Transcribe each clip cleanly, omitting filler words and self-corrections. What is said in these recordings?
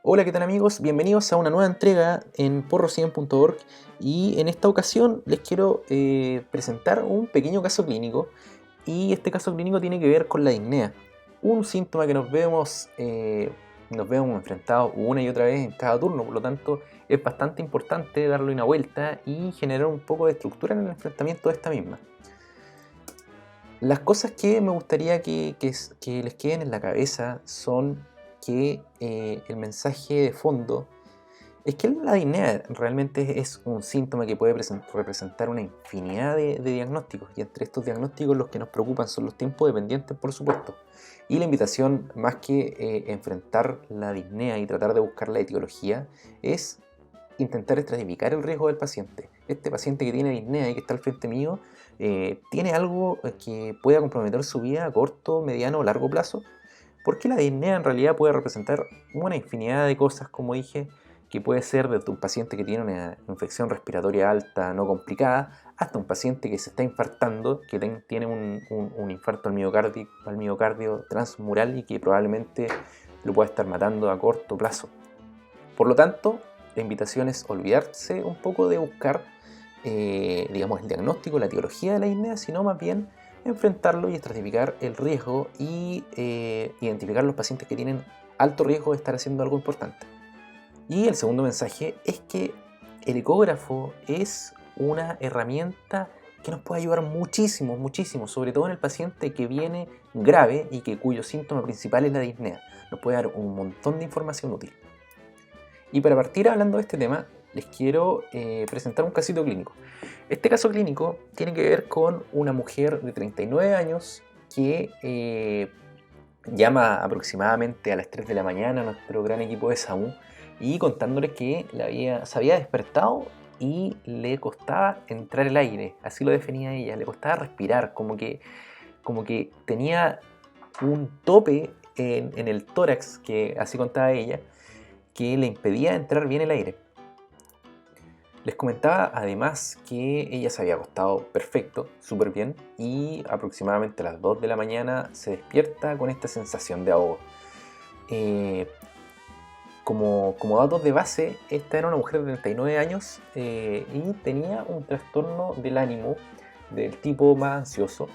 Hola, ¿qué tal amigos? Bienvenidos a una nueva entrega en porro100.org y en esta ocasión les quiero presentar un pequeño caso clínico y este caso clínico tiene que ver con la disnea, un síntoma que nos vemos enfrentados una y otra vez en cada turno, por lo tanto es bastante importante darle una vuelta y generar un poco de estructura en el enfrentamiento de esta misma. Las cosas que me gustaría que les queden en la cabeza son que el mensaje de fondo es que la disnea realmente es un síntoma que puede representar una infinidad de diagnósticos, y entre estos diagnósticos los que nos preocupan son los tiempos dependientes, por supuesto. Y la invitación, más que enfrentar la disnea y tratar de buscar la etiología, es intentar estratificar el riesgo del paciente. Este paciente que tiene disnea y que está al frente mío, tiene algo que pueda comprometer su vida a corto, mediano o largo plazo, porque la disnea en realidad puede representar una infinidad de cosas, como dije, que puede ser desde un paciente que tiene una infección respiratoria alta no complicada, hasta un paciente que se está infartando, que tiene un infarto al miocardio transmural y que probablemente lo pueda estar matando a corto plazo. Por lo tanto, la invitación es olvidarse un poco de buscar digamos, el diagnóstico, la etiología de la disnea, sino más bien enfrentarlo y estratificar el riesgo y identificar los pacientes que tienen alto riesgo de estar haciendo algo importante. Y el segundo mensaje es que el ecógrafo es una herramienta que nos puede ayudar muchísimo, muchísimo, sobre todo en el paciente que viene grave y cuyo síntoma principal es la disnea. Nos puede dar un montón de información útil. Y para partir hablando de este tema, les quiero presentar un casito clínico. Este caso clínico tiene que ver con una mujer de 39 años que llama aproximadamente a las 3 de la mañana a nuestro gran equipo de SAMU y contándoles que se había despertado y le costaba entrar el aire, así lo definía ella, le costaba respirar, como que tenía un tope en el tórax, que así contaba ella, que le impedía entrar bien el aire. Les comentaba además que ella se había acostado perfecto, súper bien, y aproximadamente a las 2 de la mañana se despierta con esta sensación de ahogo. Como datos de base, esta era una mujer de 39 años y tenía un trastorno del ánimo del tipo más ansioso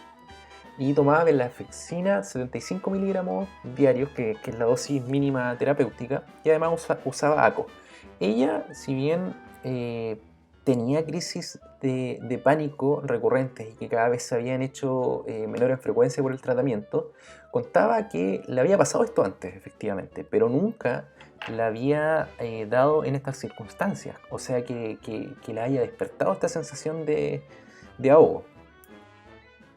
y tomaba venlafaxina 75 miligramos diarios, que es la dosis mínima terapéutica, y además usaba ACO. Ella, si bien tenía crisis de pánico recurrentes y que cada vez se habían hecho menor en frecuencia por el tratamiento, contaba que le había pasado esto antes, efectivamente, pero nunca la había dado en estas circunstancias, o sea que le haya despertado esta sensación de ahogo.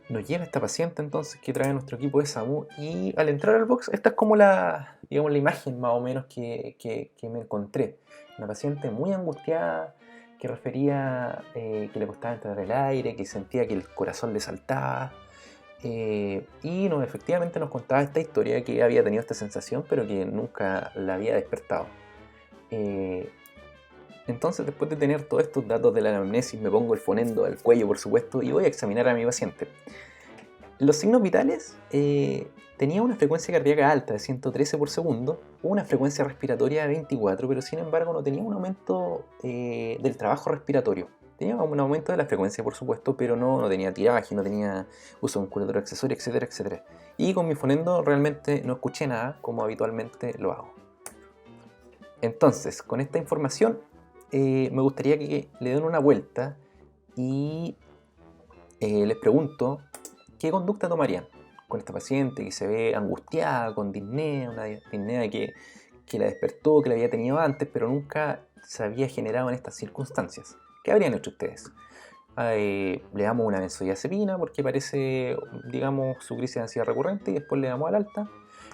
Nos llega esta paciente entonces que trae nuestro equipo de SAMU y al entrar al box, esta es como digamos, la imagen más o menos que me encontré. Una paciente muy angustiada que refería que le costaba entrar el aire, que sentía que el corazón le saltaba y efectivamente nos contaba esta historia, que había tenido esta sensación pero que nunca la había despertado. Entonces, después de tener todos estos datos de la anamnesis, me pongo el fonendo al cuello, por supuesto, y voy a examinar a mi paciente. Los signos vitales: tenía una frecuencia cardíaca alta de 113 por segundo, una frecuencia respiratoria de 24, pero sin embargo no tenía un aumento del trabajo respiratorio. Tenía un aumento de la frecuencia, por supuesto, pero no tenía tiraje, no tenía uso de musculatura accesoria, etcétera, etcétera. Y con mi fonendo realmente no escuché nada, como habitualmente lo hago. Entonces, con esta información, me gustaría que le den una vuelta y les pregunto qué conducta tomarían con esta paciente que se ve angustiada, con disnea, una disnea que la despertó, que la había tenido antes, pero nunca se había generado en estas circunstancias. ¿Qué habrían hecho ustedes? Le damos una benzodiazepina porque parece, digamos, su crisis de ansiedad recurrente, y después le damos al alta.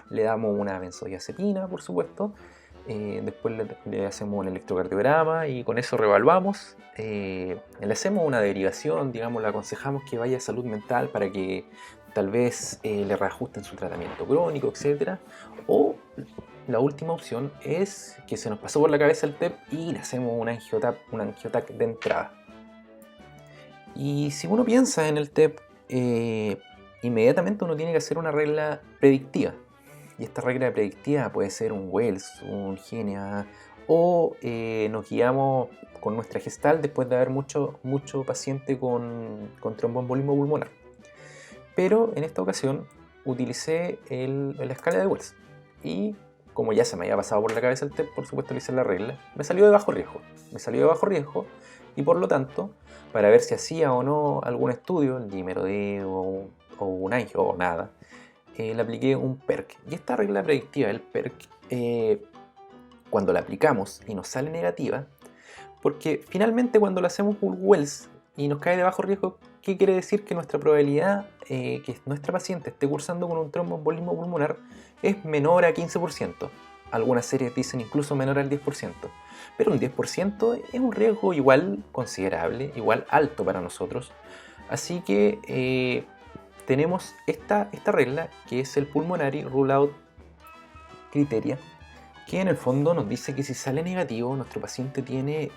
Le damos una benzodiazepina, por supuesto. Después le hacemos un electrocardiograma y con eso reevaluamos. Le hacemos una derivación, digamos, le aconsejamos que vaya a salud mental para que tal vez le reajusten su tratamiento crónico, etc. O la última opción es que se nos pasó por la cabeza el TEP y le hacemos un angiotac de entrada. Y si uno piensa en el TEP, inmediatamente uno tiene que hacer una regla predictiva. Y esta regla predictiva puede ser un Wells, un GNA, o nos guiamos con nuestra Gestalt después de haber mucho paciente con tromboembolismo pulmonar. Pero en esta ocasión utilicé la escala de Wells. Y como ya se me había pasado por la cabeza el TEP, por supuesto le hice la regla. Me salió de bajo riesgo. Y por lo tanto, para ver si hacía o no algún estudio, el dímero D o un angio o nada, le apliqué un PERC. Y esta regla predictiva, el PERC, cuando la aplicamos y nos sale negativa, porque finalmente cuando lo hacemos un Wells y nos cae de bajo riesgo, ¿qué quiere decir? Que nuestra probabilidad que nuestra paciente esté cursando con un tromboembolismo pulmonar es menor a 15%. Algunas series dicen incluso menor al 10%. Pero un 10% es un riesgo igual considerable, igual alto para nosotros. Así que tenemos esta regla, que es el Pulmonary Rule Out Criteria, que en el fondo nos dice que si sale negativo, nuestro paciente tiene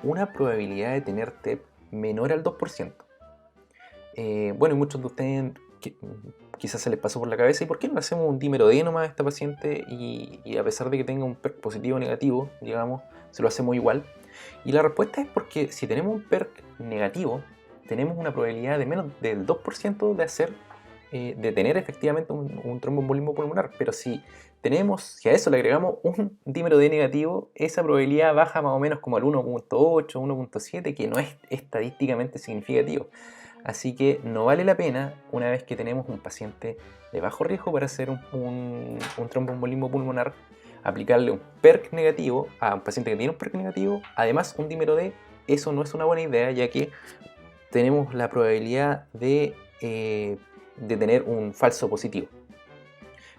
una probabilidad de tener TEP menor al 2%. Bueno, y muchos de ustedes quizás se les pasó por la cabeza, ¿y por qué no le hacemos un dímero D nomás a esta paciente? Y a pesar de que tenga un PERC positivo o negativo, digamos, se lo hacemos igual. Y la respuesta es porque si tenemos un PERC negativo, tenemos una probabilidad de menos del 2% de tener efectivamente un tromboembolismo pulmonar. Pero si a eso le agregamos un dímero D negativo, esa probabilidad baja más o menos como al 1.8, 1.7, que no es estadísticamente significativo. Así que no vale la pena, una vez que tenemos un paciente de bajo riesgo para hacer un tromboembolismo pulmonar, aplicarle un PERC negativo a un paciente que tiene un PERC negativo, además un dímero D. Eso no es una buena idea, ya que tenemos la probabilidad de tener un falso positivo.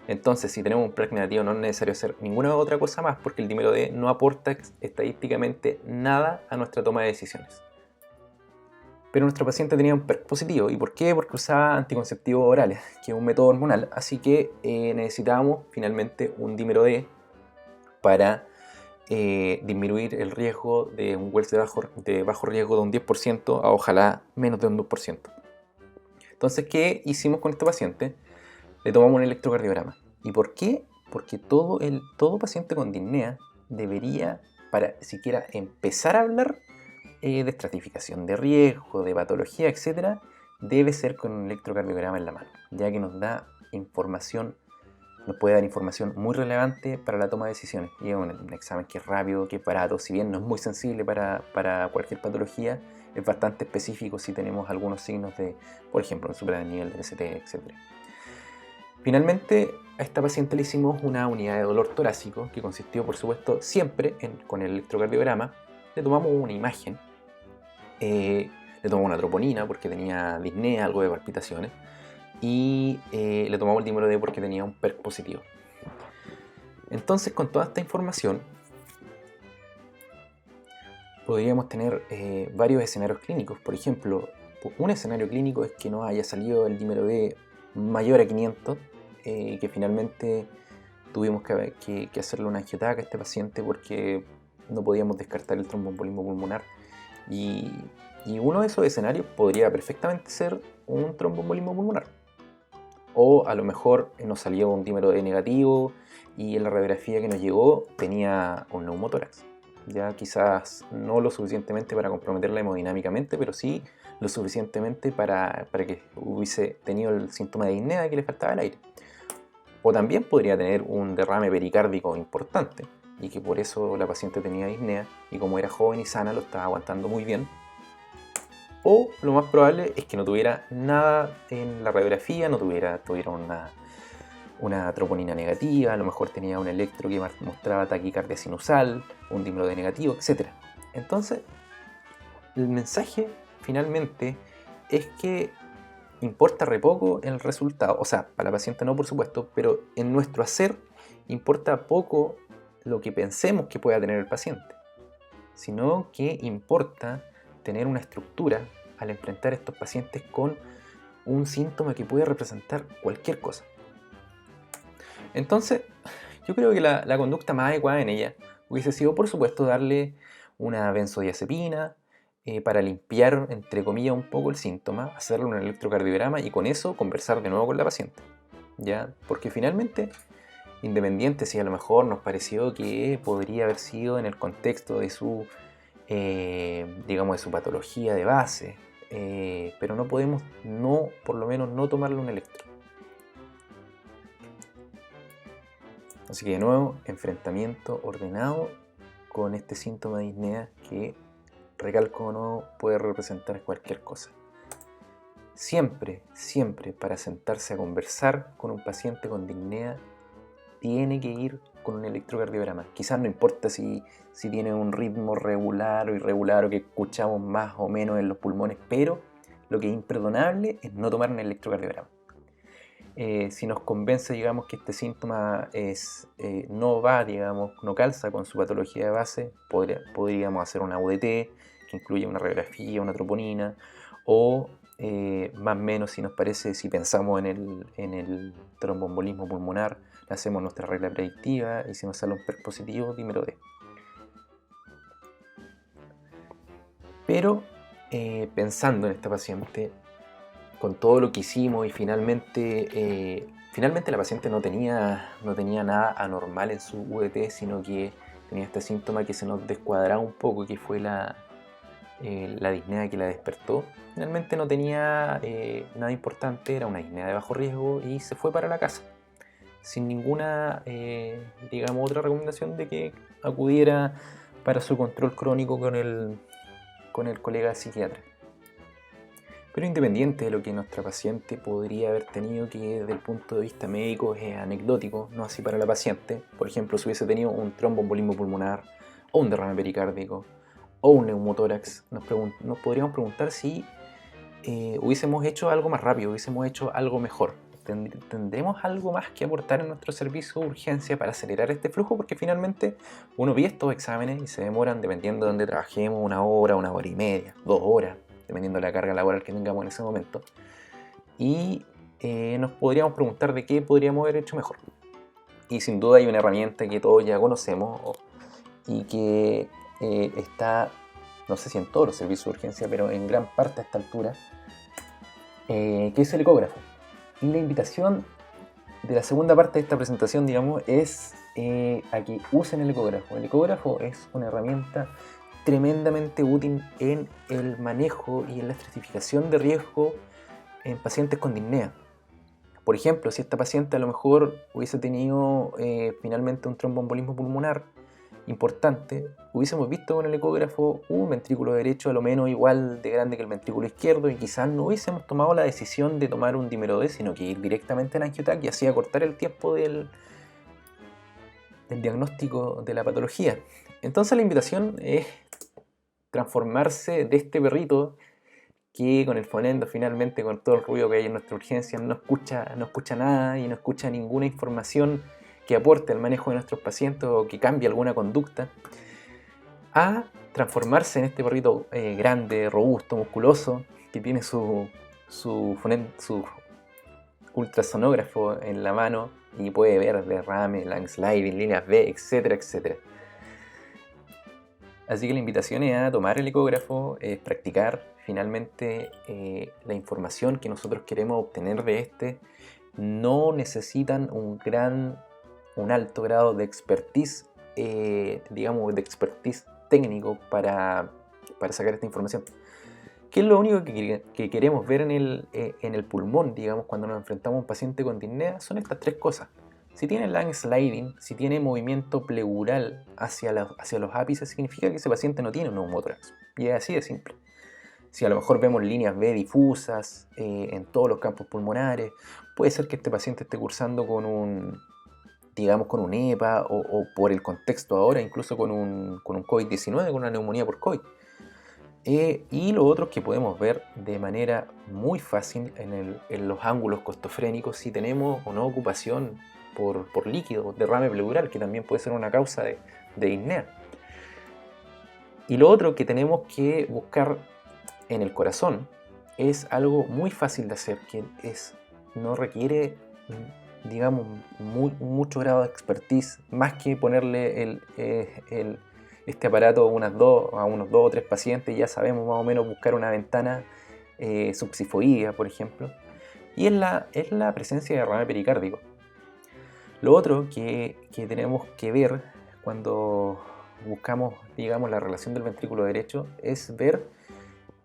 Entonces, si tenemos un PERC negativo, no es necesario hacer ninguna otra cosa más, porque el dímero D no aporta estadísticamente nada a nuestra toma de decisiones. Pero nuestro paciente tenía un PERC positivo. ¿Y por qué? Porque usaba anticonceptivos orales, que es un método hormonal. Así que necesitábamos finalmente un dímero D para disminuir el riesgo de un Wells de bajo riesgo de un 10% a ojalá menos de un 2%. Entonces, ¿qué hicimos con este paciente? Le tomamos un electrocardiograma. ¿Y por qué? Porque todo paciente con disnea debería, para siquiera empezar a hablar de estratificación de riesgo, de patología, etc., debe ser con un electrocardiograma en la mano, ya que nos puede dar información muy relevante para la toma de decisiones. Y es un examen que es rápido, que es barato, si bien no es muy sensible para cualquier patología, es bastante específico si tenemos algunos signos de, por ejemplo, un supernivel del ST, etc. Finalmente, a esta paciente le hicimos una unidad de dolor torácico, que consistió, por supuesto, siempre con el electrocardiograma. Le tomamos una imagen, le tomamos una troponina porque tenía disnea, algo de palpitaciones, y le tomamos el dímero D porque tenía un PERC positivo. Entonces, con toda esta información, podríamos tener varios escenarios clínicos. Por ejemplo, un escenario clínico es que no haya salido el dímero D mayor a 500, y que finalmente tuvimos que hacerle una angiotaca a este paciente porque no podíamos descartar el tromboembolismo pulmonar. Y uno de esos escenarios podría perfectamente ser un tromboembolismo pulmonar. O a lo mejor nos salió un dímero D negativo y en la radiografía que nos llegó tenía un neumotórax. Ya quizás no lo suficientemente para comprometerla hemodinámicamente, pero sí lo suficientemente para que hubiese tenido el síntoma de disnea, que le faltaba el aire. O también podría tener un derrame pericárdico importante y que por eso la paciente tenía disnea y como era joven y sana lo estaba aguantando muy bien. O lo más probable es que no tuviera nada en la radiografía, no tuviera una troponina negativa, a lo mejor tenía un electro que mostraba taquicardia sinusal, un dímero D negativo, etc. Entonces, el mensaje finalmente es que importa re poco el resultado, o sea, para la paciente no, por supuesto, pero en nuestro hacer importa poco lo que pensemos que pueda tener el paciente, sino que importa tener una estructura al enfrentar a estos pacientes con un síntoma que puede representar cualquier cosa. Entonces, yo creo que la conducta más adecuada en ella hubiese sido, por supuesto, darle una benzodiazepina para limpiar, entre comillas, un poco el síntoma, hacerle un electrocardiograma y con eso conversar de nuevo con la paciente, ¿ya? Porque finalmente independiente si a lo mejor nos pareció que podría haber sido en el contexto de su, digamos, de su patología de base, pero no podemos, por lo menos no tomarle un electro. Así que de nuevo, enfrentamiento ordenado con este síntoma de disnea que, recalco, no puede representar cualquier cosa. Siempre, siempre para sentarse a conversar con un paciente con disnea tiene que ir con un electrocardiograma. Quizás no importa si tiene un ritmo regular o irregular o que escuchamos más o menos en los pulmones, pero lo que es imperdonable es no tomar un electrocardiograma. Si nos convence, digamos, que este síntoma no va, digamos, no calza con su patología de base, podríamos hacer una UDT que incluye una radiografía, una troponina, o más o menos si nos parece, si pensamos en el tromboembolismo pulmonar, le hacemos nuestra regla predictiva y si nos sale un PERC positivo, dímelo D. Pero pensando en esta paciente, con todo lo que hicimos y finalmente la paciente no tenía nada anormal en su UDT, sino que tenía este síntoma que se nos descuadraba un poco, que fue la disnea que la despertó. Finalmente no tenía nada importante, era una disnea de bajo riesgo y se fue para la casa, sin ninguna, digamos, otra recomendación de que acudiera para su control crónico con el colega psiquiatra. Pero independiente de lo que nuestra paciente podría haber tenido, que desde el punto de vista médico es anecdótico, no así para la paciente, por ejemplo, si hubiese tenido un tromboembolismo pulmonar o un derrame pericárdico o un neumotórax, nos podríamos preguntar si hubiésemos hecho algo más rápido, hubiésemos hecho algo mejor. ¿Tendremos algo más que aportar en nuestro servicio de urgencia para acelerar este flujo? Porque finalmente uno ve estos exámenes y se demoran, dependiendo de donde trabajemos, 1 hora, 1 hora y media, 2 horas, dependiendo de la carga laboral que tengamos en ese momento. Y nos podríamos preguntar de qué podríamos haber hecho mejor. Y sin duda hay una herramienta que todos ya conocemos y que está, no sé si en todos los servicios de urgencia, pero en gran parte a esta altura, que es el ecógrafo. Y la invitación de la segunda parte de esta presentación, digamos, es a que usen el ecógrafo. El ecógrafo es una herramienta tremendamente útil en el manejo y en la estratificación de riesgo en pacientes con disnea. Por ejemplo, si esta paciente a lo mejor hubiese tenido finalmente un tromboembolismo pulmonar importante, hubiésemos visto con el ecógrafo un ventrículo derecho a lo menos igual de grande que el ventrículo izquierdo y quizás no hubiésemos tomado la decisión de tomar un dímero D, sino que ir directamente al angiotac y así acortar el tiempo del diagnóstico de la patología. Entonces la invitación es transformarse de este perrito que con el fonendo finalmente, con todo el ruido que hay en nuestra urgencia, no escucha nada y no escucha ninguna información que aporte al manejo de nuestros pacientes o que cambie alguna conducta, a transformarse en este perrito grande, robusto, musculoso, que tiene su ultrasonógrafo en la mano y puede ver derrame, landsliding, líneas B, etcétera, etcétera. Así que la invitación es a tomar el ecógrafo, practicar. Finalmente la información que nosotros queremos obtener de este no necesitan un alto grado de expertise, digamos, de expertise técnico para sacar esta información. ¿Qué es lo único que queremos ver en el pulmón, digamos, cuando nos enfrentamos a un paciente con disnea? Son estas 3 cosas. Si tiene lung sliding, si tiene movimiento pleural hacia los ápices, significa que ese paciente no tiene un neumotórax. Y es así de simple. Si a lo mejor vemos líneas B difusas en todos los campos pulmonares, puede ser que este paciente esté cursando con un EPA o por el contexto ahora, incluso con un COVID-19, con una neumonía por COVID. Y lo otro es que podemos ver de manera muy fácil en los ángulos costofrénicos si tenemos o no ocupación por líquido, derrame pleural, que también puede ser una causa de disnea. Y lo otro que tenemos que buscar en el corazón es algo muy fácil de hacer, que no requiere, digamos, mucho grado de expertise, más que ponerle este aparato a unos 2 o 3 pacientes. Ya sabemos más o menos buscar una ventana subsifoidea, por ejemplo, y es la presencia de derrame pericárdico. Lo otro que tenemos que ver cuando buscamos, digamos, la relación del ventrículo derecho es ver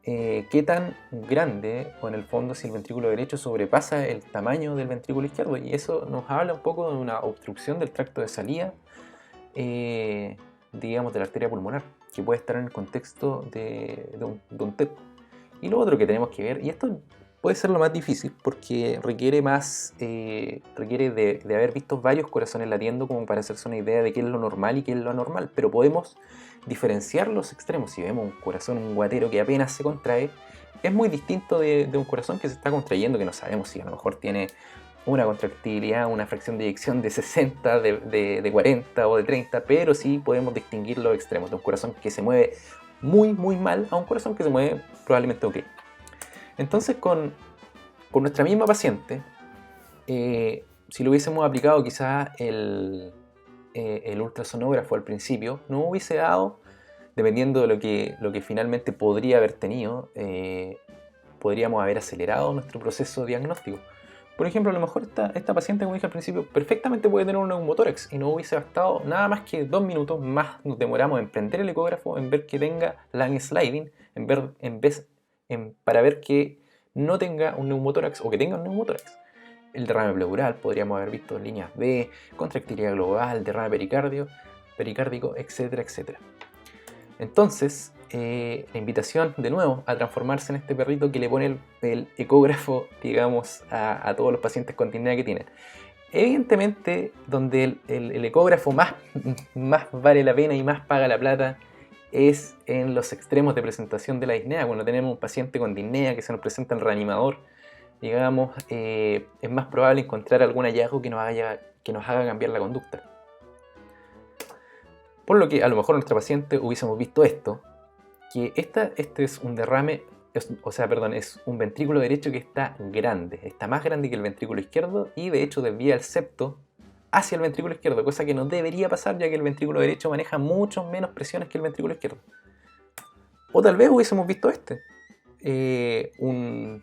qué tan grande, o en el fondo si el ventrículo derecho sobrepasa el tamaño del ventrículo izquierdo, y eso nos habla un poco de una obstrucción del tracto de salida, digamos, de la arteria pulmonar, que puede estar en el contexto de un TEP. Y lo otro que tenemos que ver, y esto puede ser lo más difícil porque requiere de haber visto varios corazones latiendo como para hacerse una idea de qué es lo normal y qué es lo anormal, pero podemos diferenciar los extremos. Si vemos un corazón, un guatero que apenas se contrae, es muy distinto de un corazón que se está contrayendo, que no sabemos si a lo mejor tiene una contractilidad, una fracción de eyección de 60, de 40 o de 30, pero sí podemos distinguir los extremos de un corazón que se mueve muy mal a un corazón que se mueve probablemente ok. Entonces con nuestra misma paciente, si lo hubiésemos aplicado quizás el ultrasonógrafo al principio, no hubiese dado, dependiendo de lo que finalmente podría haber tenido, podríamos haber acelerado nuestro proceso diagnóstico. Por ejemplo, a lo mejor esta paciente, como dije al principio, perfectamente puede tener un neumotórax y no hubiese bastado nada más que 2 minutos más nos demoramos en prender el ecógrafo, en ver que tenga lung sliding, para ver que no tenga un neumotórax o que tenga un neumotórax. El derrame pleural, podríamos haber visto líneas B, contractilidad global, derrame pericárdico, etcétera, etcétera. Entonces, la invitación de nuevo a transformarse en este perrito que le pone el ecógrafo, digamos, a todos los pacientes con disnea que tienen. Evidentemente, donde el ecógrafo más vale la pena y más paga la plata es en los extremos de presentación de la disnea. Cuando tenemos un paciente con disnea que se nos presenta en el reanimador, digamos, es más probable encontrar algún hallazgo que nos haga cambiar la conducta. Por lo que a lo mejor en nuestra paciente hubiésemos visto esto, que este es un derrame, es un ventrículo derecho que está más grande que el ventrículo izquierdo y de hecho desvía el septo hacia el ventrículo izquierdo, cosa que no debería pasar ya que el ventrículo derecho maneja mucho menos presiones que el ventrículo izquierdo. O tal vez hubiésemos visto un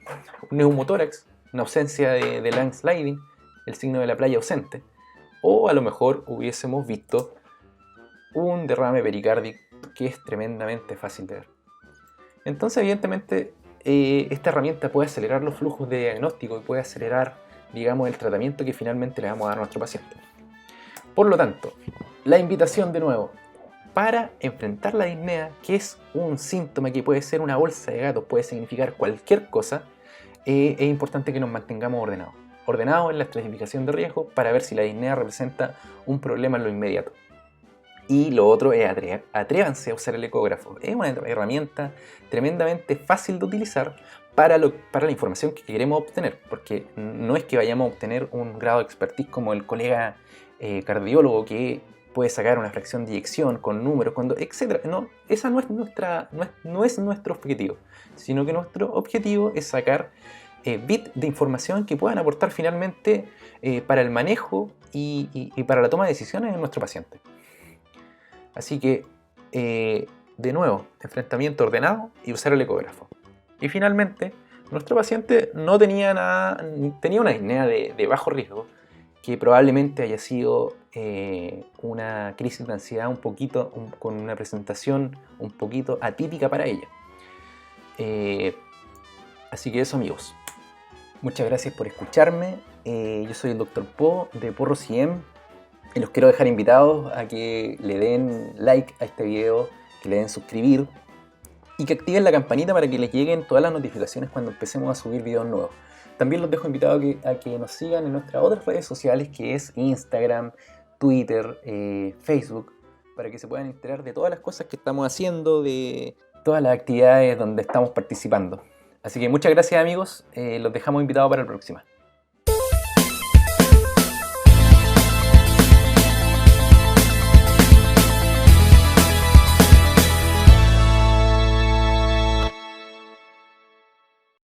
neumotórax, una ausencia de lung sliding, el signo de la playa ausente, o a lo mejor hubiésemos visto un derrame pericárdico que es tremendamente fácil de ver. Entonces, evidentemente, esta herramienta puede acelerar los flujos de diagnóstico y puede acelerar, digamos, el tratamiento que finalmente le vamos a dar a nuestro paciente. Por lo tanto, la invitación de nuevo, para enfrentar la disnea, que es un síntoma que puede ser una bolsa de gatos, puede significar cualquier cosa, es importante que nos mantengamos ordenados en la estratificación de riesgo para ver si la disnea representa un problema en lo inmediato. Y lo otro es atrévanse a usar el ecógrafo. Es una herramienta tremendamente fácil de utilizar para la información que queremos obtener, porque no es que vayamos a obtener un grado de expertise como el colega cardiólogo que puede sacar una fracción de eyección con números, etc. No, esa no es nuestro objetivo, sino que nuestro objetivo es sacar bits de información que puedan aportar finalmente para el manejo y para la toma de decisiones en nuestro paciente. Así que, de nuevo, enfrentamiento ordenado y usar el ecógrafo. Y finalmente, nuestro paciente no tenía nada, tenía una disnea de bajo riesgo, que probablemente haya sido una crisis de ansiedad con una presentación un poquito atípica para ella. Así que eso, amigos. Muchas gracias por escucharme. Yo soy el Dr. Po de Porro CM. Y los quiero dejar invitados a que le den like a este video, que le den suscribir y que activen la campanita para que les lleguen todas las notificaciones cuando empecemos a subir videos nuevos. También los dejo invitados a que nos sigan en nuestras otras redes sociales, que es Instagram, Twitter, Facebook, para que se puedan enterar de todas las cosas que estamos haciendo, de todas las actividades donde estamos participando. Así que muchas gracias, amigos, los dejamos invitados para la próxima.